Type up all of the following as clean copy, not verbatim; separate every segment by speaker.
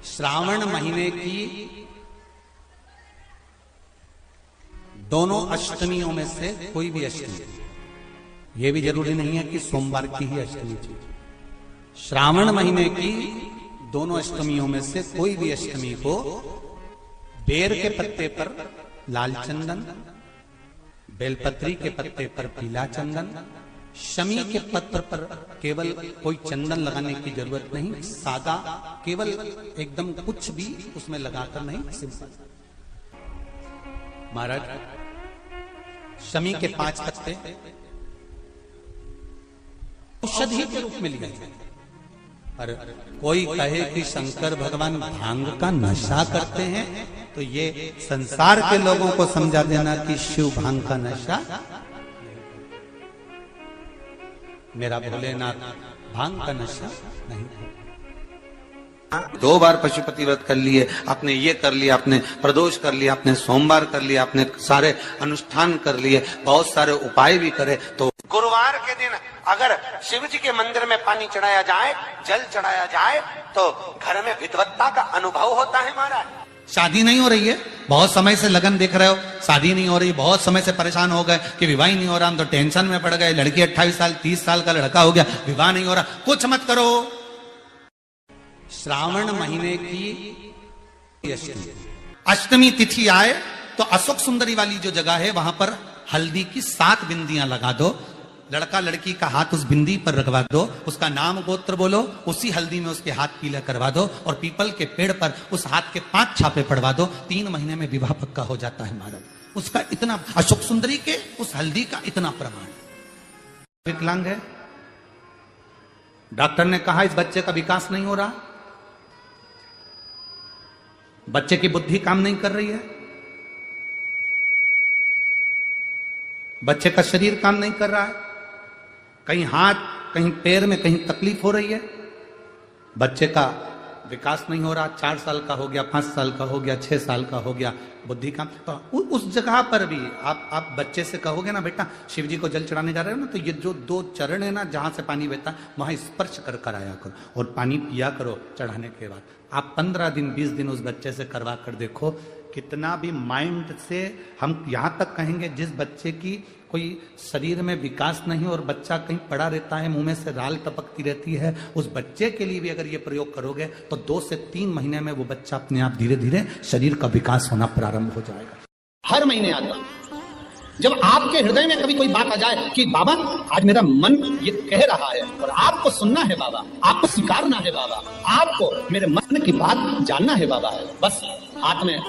Speaker 1: श्रावण महीने की दोनों अष्टमियों में से कोई भी अष्टमी, यह भी जरूरी नहीं है कि सोमवार की ही अष्टमी थी। श्रावण महीने की दोनों अष्टमियों में से कोई भी अष्टमी को बेर के पत्ते पर लाल चंदन, बेलपत्री के पत्ते पर पीला चंदन, शमी के पत्र पर केवल कोई चंदन लगाने की जरूरत नहीं, सादा केवल एकदम कुछ भी उसमें लगाकर नहीं, सिंपल। महाराज शमी के 5 पत्ते औषधि के रूप में लिए जाते। पर कोई कहे कि शंकर भगवान भांग का नशा करते हैं, तो ये संसार के लोगों को समझा देना कि शिव भांग का नशा, मेरा भोलेनाथ भांग का नशा नहीं।
Speaker 2: 2 बार पशुपति व्रत कर लिए, आपने ये कर लिया, आपने प्रदोष कर लिया, आपने सोमवार कर लिया, आपने सारे अनुष्ठान कर लिए, बहुत सारे उपाय भी करे, तो गुरुवार के दिन अगर शिव जी के मंदिर में पानी चढ़ाया जाए, जल चढ़ाया जाए, तो घर में विद्वत्ता का अनुभव होता है। महाराज
Speaker 1: शादी नहीं हो रही है, बहुत समय से लगन देख रहे हो, शादी नहीं हो रही, बहुत समय से परेशान हो गए कि विवाह ही नहीं हो रहा, हम तो टेंशन में पड़ गए, लड़की 28 साल 30 साल का लड़का हो गया, विवाह नहीं हो रहा, कुछ मत करो। श्रावण महीने की अष्टमी तिथि आए तो अशोक सुंदरी वाली जो जगह है वहां पर हल्दी की 7 बिंदियां लगा दो, लड़का लड़की का हाथ उस बिंदी पर रखवा दो, उसका नाम गोत्र बोलो, उसी हल्दी में उसके हाथ पीला करवा दो, और पीपल के पेड़ पर उस हाथ के 5 छापे पड़वा दो, 3 महीने में विवाह पक्का हो जाता है। महाराज उसका इतना, अशोक सुंदरी के उस हल्दी का इतना प्रमाण। विकलांग है, डॉक्टर ने कहा इस बच्चे का विकास नहीं हो रहा, बच्चे की बुद्धि काम नहीं कर रही है, बच्चे का शरीर काम नहीं कर रहा है, कहीं हाथ कहीं पैर में कहीं तकलीफ हो रही है, बच्चे का विकास नहीं हो रहा, 4 साल का हो गया, 5 साल का हो गया, 6 साल का हो गया, बुद्धि काम, तो उस जगह पर भी आप बच्चे से कहोगे ना बेटा शिव जी को जल चढ़ाने जा रहे हो ना, तो ये जो 2 चरण है ना जहां से पानी बहता है वहां स्पर्श कर आया करो और पानी पिया करो चढ़ाने के बाद। आप 15 दिन 20 दिन उस बच्चे से करवा कर देखो, कितना भी माइंड से हम यहां तक कहेंगे, जिस बच्चे की कोई शरीर में विकास नहीं और बच्चा कहीं पड़ा रहता है, मुंह में से राल टपकती रहती है, उस बच्चे के लिए भी अगर ये प्रयोग करोगे तो 2 से 3 महीने में वो बच्चा अपने आप धीरे धीरे शरीर का विकास होना प्रारंभ हो जाएगा।
Speaker 3: हर महीने आता जब आपके हृदय में कभी कोई बात आ जाए कि बाबा आज मेरा मन ये कह रहा है और आपको सुनना है बाबा, आपको स्वीकारना है बाबा, आपको मेरे मन की बात जानना है बाबा, बस हाथ में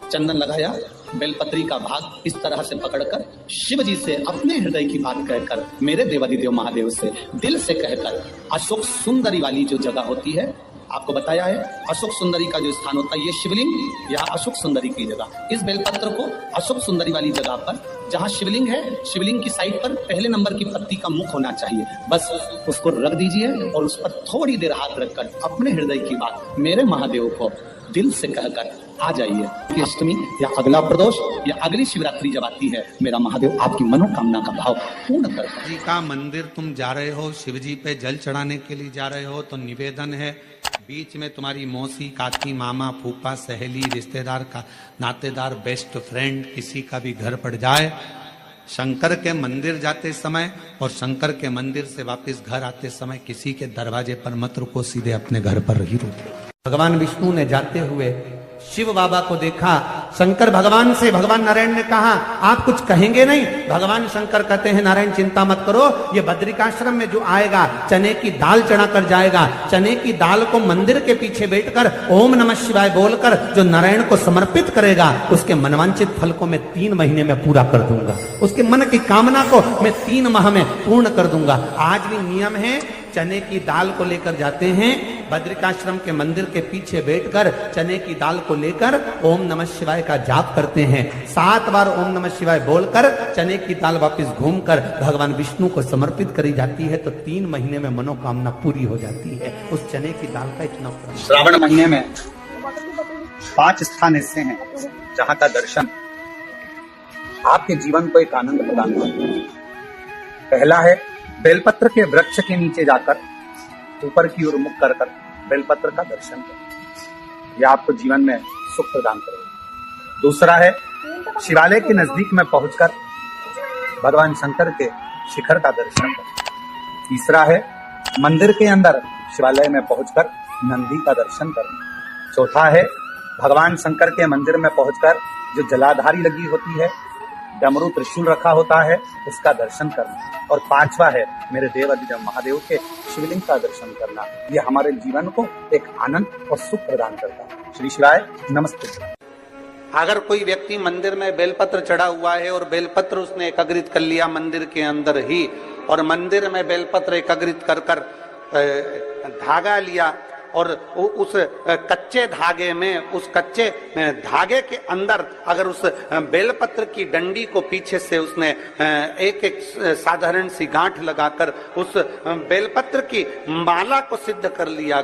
Speaker 3: चंदन लगाया, बेलपत्री का भाग इस तरह से पकड़कर शिव जी से अपने हृदय की बात कहकर, मेरे देवादिदेव महादेव से दिल से कहकर, अशोक सुंदरी वाली जो जगह होती है, आपको बताया है अशोक सुंदरी का जो स्थान होता है, ये शिवलिंग या अशोक सुंदरी की जगह, इस बेलपत्र को अशोक सुंदरी वाली जगह पर जहां शिवलिंग है, शिवलिंग की साइड पर पहले नंबर की पत्ती का मुख होना चाहिए, बस उसको रख दीजिए और उस पर थोड़ी देर हाथ रखकर अपने हृदय की बात मेरे महादेव को दिल से कहकर आ जाइए कि अष्टमी या अगला प्रदोष या अगली शिवरात्रि जब आती है, मेरा महादेव आपकी मनोकामना का भाव पूर्ण करता है।
Speaker 1: जी का मंदिर तुम जा रहे हो, शिव जी पे जल चढ़ाने के लिए जा रहे हो, तो निवेदन है बीच में तुम्हारी मौसी, काकी, मामा, फूफा, सहेली, रिश्तेदार का नातेदार, बेस्ट फ्रेंड किसी का भी घर पड़ जाए, शंकर के मंदिर जाते समय और शंकर के मंदिर से वापस घर आते समय किसी के दरवाजे पर मत रुको, सीधे अपने घर पर ही रुको। भगवान विष्णु ने जाते हुए शिव बाबा को देखा, शंकर भगवान से, भगवान नारायण ने कहा आप कुछ कहेंगे नहीं? भगवान शंकर कहते हैं नारायण चिंता मत करो, ये बद्रिकाश्रम में जो आएगा चने की दाल चढ़ा कर जाएगा, चने की दाल को मंदिर के पीछे बैठकर ओम नमः शिवाय बोलकर जो नारायण को समर्पित करेगा, उसके मनवांचित फल को मैं 3 महीने में पूरा कर दूंगा, उसके मन की कामना को मैं 3 माह में पूर्ण कर दूंगा। आज भी नियम है, चने की दाल को लेकर जाते हैं, बद्रिकाश्रम के मंदिर के पीछे बैठकर चने की दाल को लेकर ओम नमः शिवाय का जाप करते हैं, 7 बार ओम नमः शिवाय बोलकर चने की दाल वापस घूमकर भगवान विष्णु को समर्पित करी जाती है, तो 3 महीने में मनोकामना पूरी हो जाती है। उस चने की दाल का इतना।
Speaker 4: श्रावण महीने में 5 स्थान ऐसे हैं जहाँ का दर्शन आपके जीवन को एक आनंद प्रदान करता है। पहला है बेलपत्र के वृक्ष के नीचे जाकर ऊपर की ओर मुख कर बेलपत्र का दर्शन करें। यह आपको जीवन में सुख प्रदान करेगा। दूसरा है शिवालय के नजदीक में पहुंचकर भगवान शंकर के शिखर का दर्शन करना। तीसरा है मंदिर के अंदर शिवालय में पहुंचकर नंदी का दर्शन करना। चौथा है भगवान शंकर के मंदिर में पहुंचकर जो जलाधारी लगी होती है, डमरू त्रिशूल रखा होता है, उसका दर्शन करना। और पांचवा है मेरे देव अधिदेव महादेव के शिवलिंग का दर्शन करना। यह हमारे जीवन को एक आनंद और सुख प्रदान करता है। श्री शिवाय नमस्ते।
Speaker 2: अगर कोई व्यक्ति मंदिर में बेलपत्र चढ़ा हुआ है और बेलपत्र उसने एकत्रित कर लिया मंदिर के अंदर ही, और मंदिर में बेलपत्र एकत्रित कर कर धागा लिया और उस कच्चे धागे में, उस कच्चे धागे के अंदर अगर उस बेलपत्र की डंडी को पीछे से उसने एक एक साधारण सी गांठ लगाकर उस बेलपत्र की माला को सिद्ध कर लिया,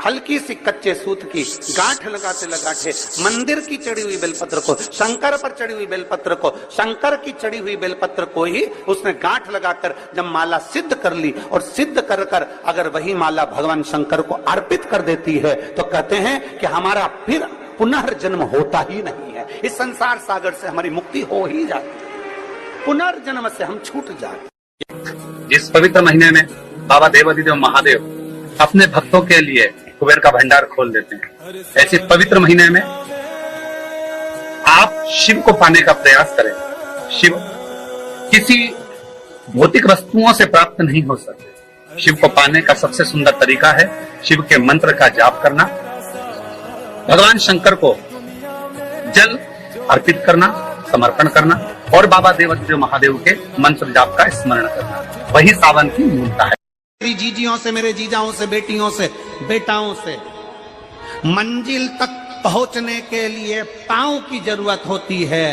Speaker 2: हल्की सी कच्चे सूत की गांठ लगाते लगाते मंदिर की चढ़ी हुई बेलपत्र को, शंकर पर चढ़ी हुई बेलपत्र को, शंकर की चढ़ी हुई बेलपत्र को ही उसने गांठ लगाकर जब माला सिद्ध कर ली और सिद्ध कर कर अगर वही माला भगवान शंकर को अर्पित कर देती है तो कहते हैं कि हमारा फिर पुनर्जन्म होता ही नहीं है। इस संसार सागर से हमारी मुक्ति हो ही जाती है, पुनर्जन्म से हम छूट जाते।
Speaker 4: जिस पवित्र महीने में बाबा देव अधिदेव महादेव अपने भक्तों के लिए कुबेर का भंडार खोल देते हैं, ऐसे पवित्र महीने में आप शिव को पाने का प्रयास करें। शिव किसी भौतिक वस्तुओं से प्राप्त नहीं हो सकते। शिव को पाने का सबसे सुंदर तरीका है शिव के मंत्र का जाप करना, भगवान शंकर को जल अर्पित करना, समर्पण करना और बाबा देव अधिदेव महादेव के मंत्र जाप का स्मरण करना। वही सावन की मूलता है।
Speaker 1: मेरी जीजियों से, मेरे जीजाओं से, बेटियों से, बेटाओं से मंजिल तक पहुंचने के लिए पांव की जरूरत होती है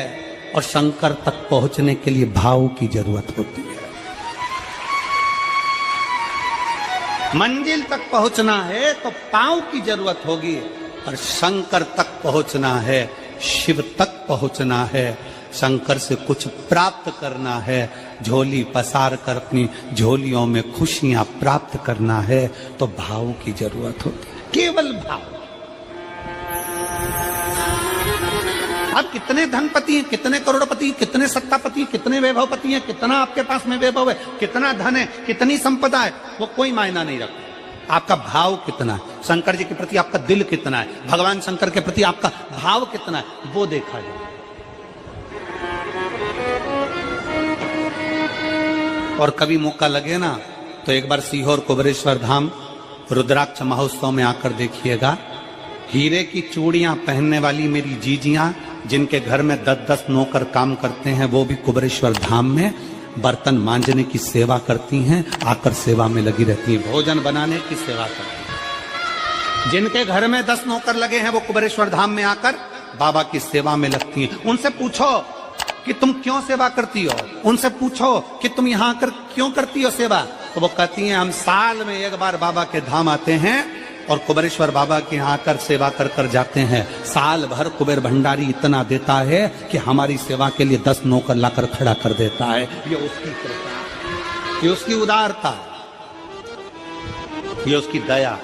Speaker 1: और शंकर तक पहुंचने के लिए भाव की जरूरत होती है। मंजिल तक पहुंचना है तो पांव की जरूरत होगी और शंकर तक पहुंचना है, शिव तक पहुंचना है, शंकर से कुछ प्राप्त करना है, झोली पसार कर अपनी झोलियों में खुशियां प्राप्त करना है तो भाव की जरूरत होती है, केवल भाव। आप कितने धनपति हैं, कितने करोड़पति, कितने सत्तापति, कितने वैभवपति हैं, कितना आपके पास में वैभव है, कितना धन है, कितनी संपदा है, वो कोई मायना नहीं रखता। आपका भाव कितना है, शंकर जी के प्रति आपका दिल कितना है, भगवान शंकर के प्रति आपका भाव कितना है, वो देखा जाए। और कभी मौका लगे ना तो एक बार सीहोर कुबेरेश्वर धाम रुद्राक्ष महोत्सव में आकर देखिएगा। हीरे की चूड़ियां पहनने वाली मेरी जीजियां जिनके घर में 10-10 नौकर काम करते हैं, वो भी कुबेरेश्वर धाम में बर्तन मांजने की सेवा करती हैं, आकर सेवा में लगी रहती हैं, भोजन बनाने की सेवा करती हैं। जिनके घर में 10 नौकर लगे हैं वो कुबेरेश्वर धाम में आकर बाबा की सेवा में लगती हैं। उनसे पूछो कि तुम क्यों सेवा करती हो, उनसे पूछो कि तुम यहाँ आकर क्यों करती हो सेवा, तो वो कहती हैं हम साल में एक बार बाबा के धाम आते हैं और कुबेरेश्वर बाबा के यहाँ आकर सेवा कर कर जाते हैं। साल भर कुबेर भंडारी इतना देता है कि हमारी सेवा के लिए 10 नौकर लाकर खड़ा कर देता है। ये उसकी कृपा, ये उसकी उदारता, ये उसकी दया।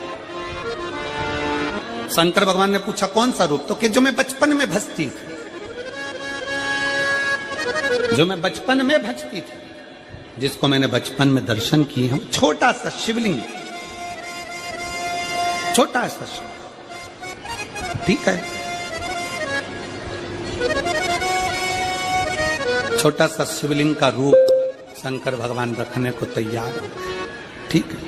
Speaker 1: शंकर भगवान ने पूछा कौन सा रूप, तो कि जो मैं बचपन में भजती थी, जो मैं बचपन में भजती थी, जिसको मैंने बचपन में दर्शन किए हैं, छोटा सा शिवलिंग, छोटा सा शिव, ठीक है, छोटा सा शिवलिंग का रूप शंकर भगवान रखने को तैयार है, ठीक है।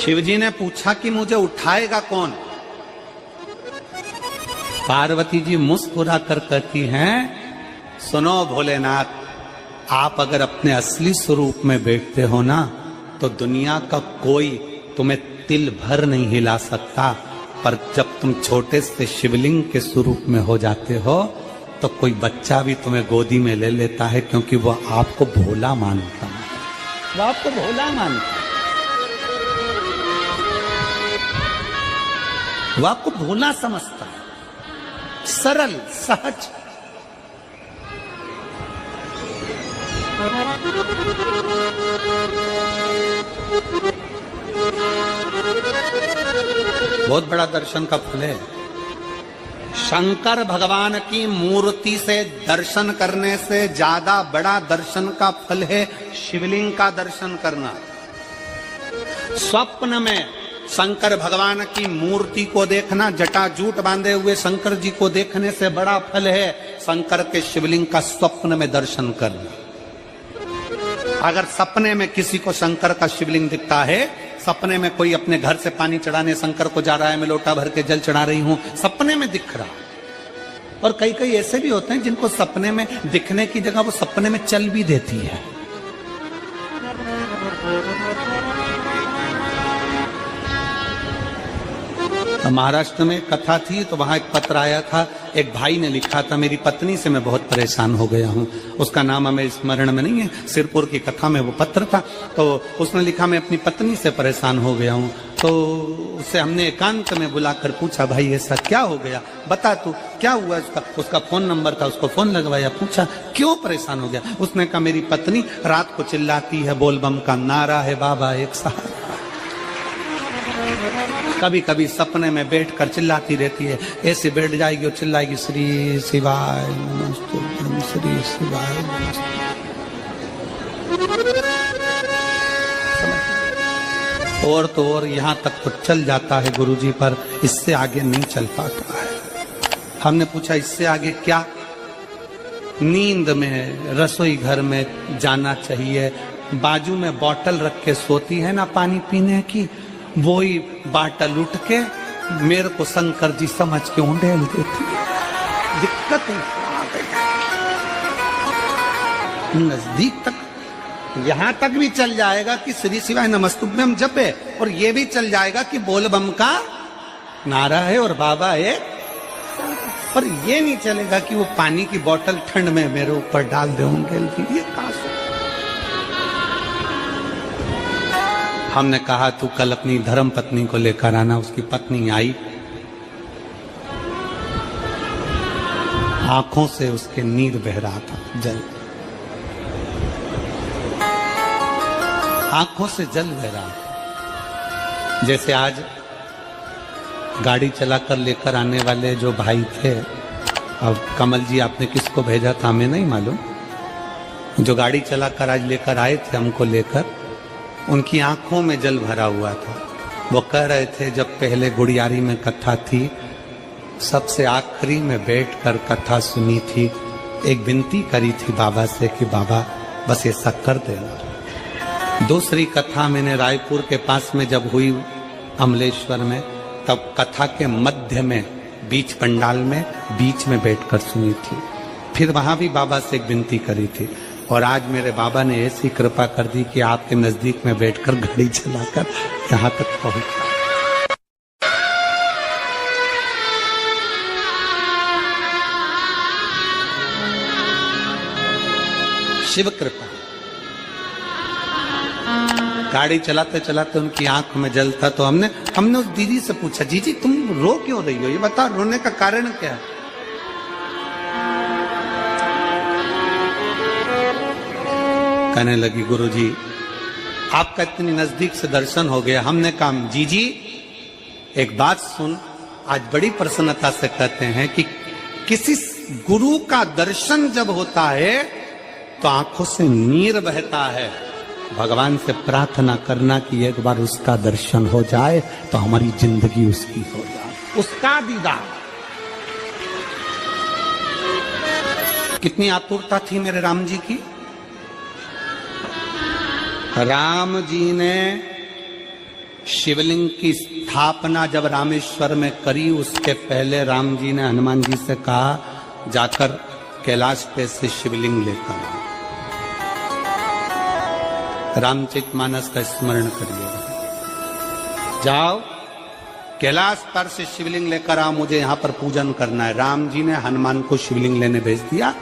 Speaker 1: शिवजी ने पूछा कि मुझे उठाएगा कौन। पार्वती जी मुस्कुरा कर कहती हैं सुनो भोलेनाथ, आप अगर अपने असली स्वरूप में बैठते हो ना तो दुनिया का कोई तुम्हें तिल भर नहीं हिला सकता, पर जब तुम छोटे से शिवलिंग के स्वरूप में हो जाते हो तो कोई बच्चा भी तुम्हें गोदी में ले लेता है, क्योंकि वो आपको भोला मानता है, वो आपको भोला मानता है, वो आपको भोला समझता है, सरल सहज। बहुत बड़ा दर्शन का फल है। शंकर भगवान की मूर्ति से दर्शन करने से ज्यादा बड़ा दर्शन का फल है शिवलिंग का दर्शन करना। स्वप्न में शंकर भगवान की मूर्ति को देखना, जटाजूट बांधे हुए शंकर जी को देखने से बड़ा फल है शंकर के शिवलिंग का स्वप्न में दर्शन करना। अगर सपने में किसी को शंकर का शिवलिंग दिखता है, सपने में कोई अपने घर से पानी चढ़ाने शंकर को जा रहा है, मैं लोटा भर के जल चढ़ा रही हूं, सपने में दिख रहा। और कई कई ऐसे भी होते हैं जिनको सपने में दिखने की जगह वो सपने में चल भी देती है। तो महाराष्ट्र में कथा थी तो वहां एक पत्र आया था, एक भाई ने लिखा था, मेरी पत्नी से मैं बहुत परेशान हो गया हूं। उसका नाम हमें स्मरण में नहीं है, सिरपुर की कथा में वो पत्र था। तो उसने लिखा मैं अपनी पत्नी से परेशान हो गया हूं। तो उससे हमने एकांत में बुलाकर पूछा, भाई ऐसा क्या हो गया, बता तू क्या हुआ। उसका फोन नंबर था, उसको फोन लगवाया, पूछा क्यों परेशान हो गया। उसने कहा मेरी पत्नी रात को चिल्लाती है, बोल बम का नारा है बाबा एक साथ। कभी कभी सपने में बैठकर चिल्लाती रहती है, ऐसे बैठ जाएगी और चिल्लाएगी श्री शिवाय नमस्तुभ्यं, श्री शिवाय नमस्तुभ्यं। और तो और यहाँ तक तो चल जाता है गुरुजी, पर इससे आगे नहीं चल पाता है। हमने पूछा इससे आगे क्या। नींद में रसोई घर में जाना चाहिए, बाजू में बोतल रख के सोती है ना पानी पीने की, वही बाटल उठ के मेरे को शंकर जी समझ के उंडेल देती है। दिक्कत नजदीक तक, यहां तक भी चल जाएगा कि श्री शिवाय नमस्तुभ्यं जप है, और ये भी चल जाएगा कि बोल बम का नारा है और बाबा है, पर ये नहीं चलेगा कि वो पानी की बोतल ठंड में मेरे ऊपर डाल दे उंडेल की। ये पास हमने कहा तू कल अपनी धर्म पत्नी को लेकर आना। उसकी पत्नी आई, आंखों से उसके नीर बह रहा था, जल, आंखों से जल बह रहा था। जैसे आज गाड़ी चलाकर लेकर आने वाले जो भाई थे, अब कमल जी आपने किसको भेजा था हमें नहीं मालूम, जो गाड़ी चलाकर आज लेकर आए थे हमको लेकर, उनकी आंखों में जल भरा हुआ था। वो कह रहे थे जब पहले गुड़ियारी में कथा थी, सबसे आखिरी में बैठकर कथा सुनी थी, एक विनती करी थी बाबा से कि बाबा बस ऐसा कर देना। दूसरी कथा मैंने रायपुर के पास में जब हुई अमलेश्वर में, तब कथा के मध्य में बीच पंडाल में बीच में बैठकर सुनी थी। फिर वहां भी बाबा से एक विनती करी थी, और आज मेरे बाबा ने ऐसी कृपा कर दी कि आपके नजदीक में बैठकर गाड़ी चलाकर यहां तक पहुंचा। शिव कृपा। गाड़ी चलाते चलाते उनकी आंख में जल था, तो हमने उस दीदी से पूछा, जी तुम रो क्यों रही हो, ये बताओ रोने का कारण क्या है। कहने लगी गुरुजी आपका इतनी नजदीक से दर्शन हो गया। हमने कहा जी एक बात सुन, आज बड़ी प्रसन्नता से कहते हैं कि किसी गुरु का दर्शन जब होता है तो आंखों से नीर बहता है। भगवान से प्रार्थना करना कि एक बार उसका दर्शन हो जाए तो हमारी जिंदगी उसकी हो जाए, उसका दीदार। कितनी आतुरता थी मेरे राम जी की। राम जी ने शिवलिंग की स्थापना जब रामेश्वर में करी, उसके पहले राम जी ने हनुमान जी से कहा जाकर कैलाश पे से शिवलिंग लेकर आओ। रामचरितमानस का स्मरण करिए, जाओ कैलाश पर से शिवलिंग लेकर आओ, मुझे यहाँ पर पूजन करना है। राम जी ने हनुमान को शिवलिंग लेने भेज दिया।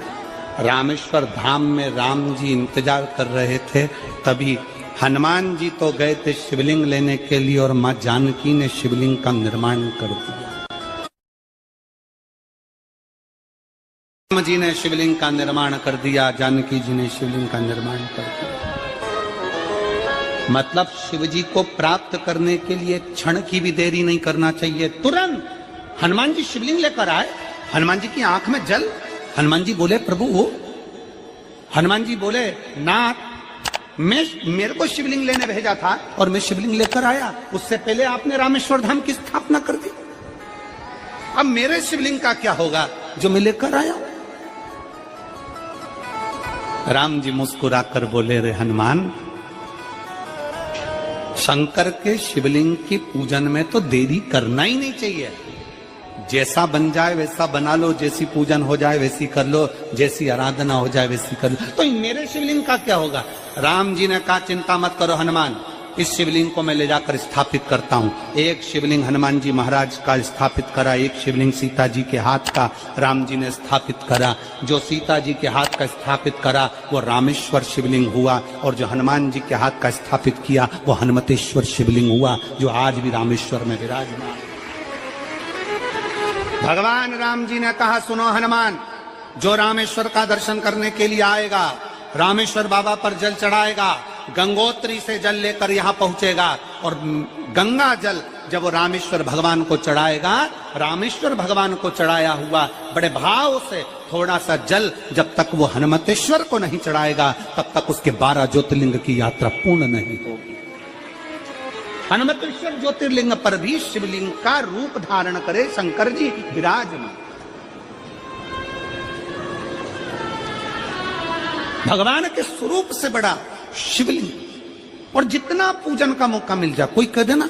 Speaker 1: रामेश्वर धाम में राम जी इंतजार कर रहे थे, तभी हनुमान जी तो गए थे शिवलिंग लेने के लिए, और मां जानकी ने शिवलिंग का निर्माण कर दिया। राम जी ने शिवलिंग का निर्माण कर दिया, जानकी जी ने शिवलिंग का निर्माण कर दिया। मतलब शिव जी को प्राप्त करने के लिए क्षण की भी देरी नहीं करना चाहिए, तुरंत हनुमान जी शिवलिंग लेकर आए, हनुमान जी की आंख में जल, हनुमान जी बोले प्रभु वो, हनुमान जी बोले नाथ मेरे को शिवलिंग लेने भेजा था और मैं शिवलिंग लेकर आया, उससे पहले आपने रामेश्वर धाम की स्थापना कर दी, अब मेरे शिवलिंग का क्या होगा जो मैं लेकर आया। राम जी मुस्कुराकर बोले रे हनुमान, शंकर के शिवलिंग की पूजन में तो देरी करना ही नहीं चाहिए, जैसा बन जाए वैसा बना लो, जैसी पूजन हो जाए वैसी कर लो, जैसी आराधना हो जाए वैसी कर लो, तो मेरे शिवलिंग का क्या होगा। राम जी ने कहा चिंता मत करो हनुमान, इस शिवलिंग को मैं ले जाकर स्थापित करता हूं। एक शिवलिंग हनुमान जी महाराज का स्थापित करा, एक शिवलिंग सीता जी के हाथ का राम जी ने स्थापित करा। जो सीता जी के हाथ का स्थापित करा वो रामेश्वर शिवलिंग हुआ, और जो हनुमान जी के हाथ का स्थापित किया वो हनुमतेश्वर शिवलिंग हुआ, जो आज भी रामेश्वर में विराजमान। भगवान राम जी ने कहा सुनो हनुमान, जो रामेश्वर का दर्शन करने के लिए आएगा, रामेश्वर बाबा पर जल चढ़ाएगा, गंगोत्री से जल लेकर यहाँ पहुंचेगा, और गंगा जल जब वो रामेश्वर भगवान को चढ़ाएगा, रामेश्वर भगवान को चढ़ाया हुआ बड़े भाव से थोड़ा सा जल जब तक वो हनुमतेश्वर को नहीं चढ़ाएगा तब तक उसके 12 ज्योतिर्लिंग की यात्रा पूर्ण नहीं होगी। हनुमतेश्वर ज्योतिर्लिंग पर भी शिवलिंग का रूप धारण करे शंकर जी विराजमान। भगवान के स्वरूप से बड़ा शिवलिंग, और जितना पूजन का मौका मिल जाए, कोई कह दे ना,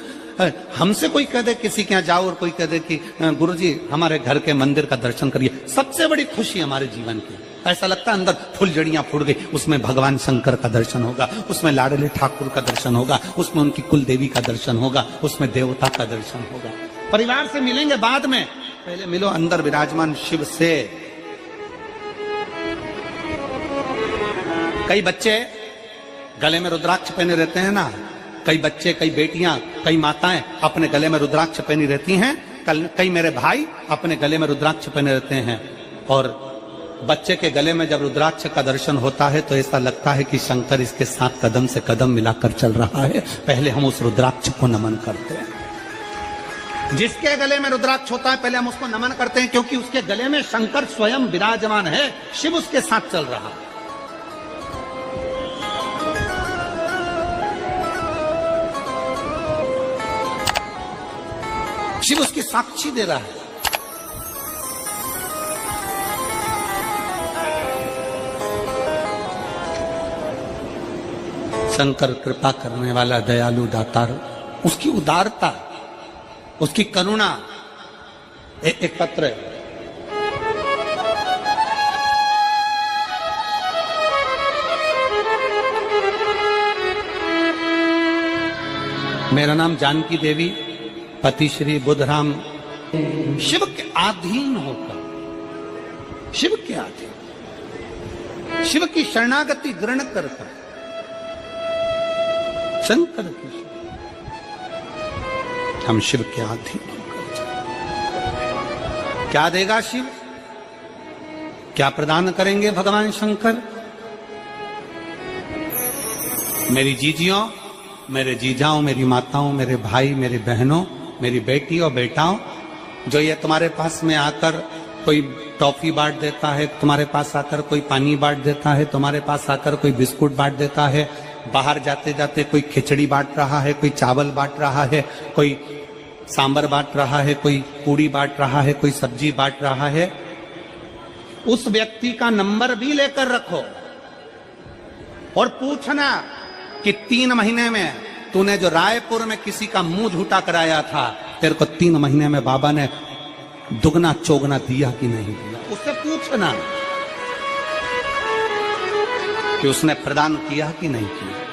Speaker 1: हमसे कोई कह दे किसी के यहाँ जाओ और कोई कह दे कि गुरुजी हमारे घर के मंदिर का दर्शन करिए, सबसे बड़ी खुशी हमारे जीवन की। ऐसा लगता है अंदर फुलझड़ियां फूट गई, उसमें भगवान शंकर का दर्शन होगा, उसमें लाडले ठाकुर का दर्शन होगा, उसमें उनकी कुल देवी का दर्शन होगा, उसमें देवता का दर्शन होगा। परिवार से मिलेंगे बाद में, पहले मिलो अंदर विराजमान शिव से। कई बच्चे गले में रुद्राक्ष पहने रहते हैं ना, कई बच्चे, कई बेटियां, कई माताएं अपने गले में रुद्राक्ष पहनी रहती हैं, कई मेरे भाई अपने गले में रुद्राक्ष पहने रहते हैं, और बच्चे के गले में जब रुद्राक्ष का दर्शन होता है तो ऐसा लगता है कि शंकर इसके साथ कदम से कदम मिलाकर चल रहा है। पहले हम उस रुद्राक्ष को नमन करते हैं। जिसके गले में रुद्राक्ष होता है पहले हम उसको नमन करते हैं, क्योंकि उसके गले में शंकर स्वयं विराजमान है, शिव उसके साथ चल रहा है। शिव उसकी साक्षी दे रहा है। शंकर कृपा करने वाला दयालु दातार, उसकी उदारता, उसकी करुणा। एक पत्र है, मेरा नाम जानकी देवी, पति श्री बुधराम, शिव के अधीन होकर, शिव के अधीन, शिव की शरणागति ग्रहण कर शंकर की, हम शिव के अधीन होकर क्या देगा शिव, क्या प्रदान करेंगे भगवान शंकर। मेरी जीजियों, मेरे जीजाओं, मेरी माताओं, मेरे भाई, मेरी बहनों, मेरी बेटी और बेटाओं, जो ये तुम्हारे पास में आकर कोई टॉफी बांट देता है, तुम्हारे पास आकर कोई पानी बांट देता है, तुम्हारे पास आकर कोई बिस्कुट बांट देता है, बाहर जाते जाते कोई खिचड़ी बांट रहा है, कोई चावल बांट रहा है, कोई सांबर बांट रहा है, कोई पूड़ी बांट रहा है, कोई सब्जी बांट रहा है, उस व्यक्ति का नंबर भी लेकर रखो और पूछना कि 3 महीने में तूने जो रायपुर में किसी का मुंह झूठा कराया था, तेरे को 3 महीने में बाबा ने दुगना चौगना दिया कि नहीं दिया। उससे पूछना कि उसने प्रदान किया कि नहीं किया।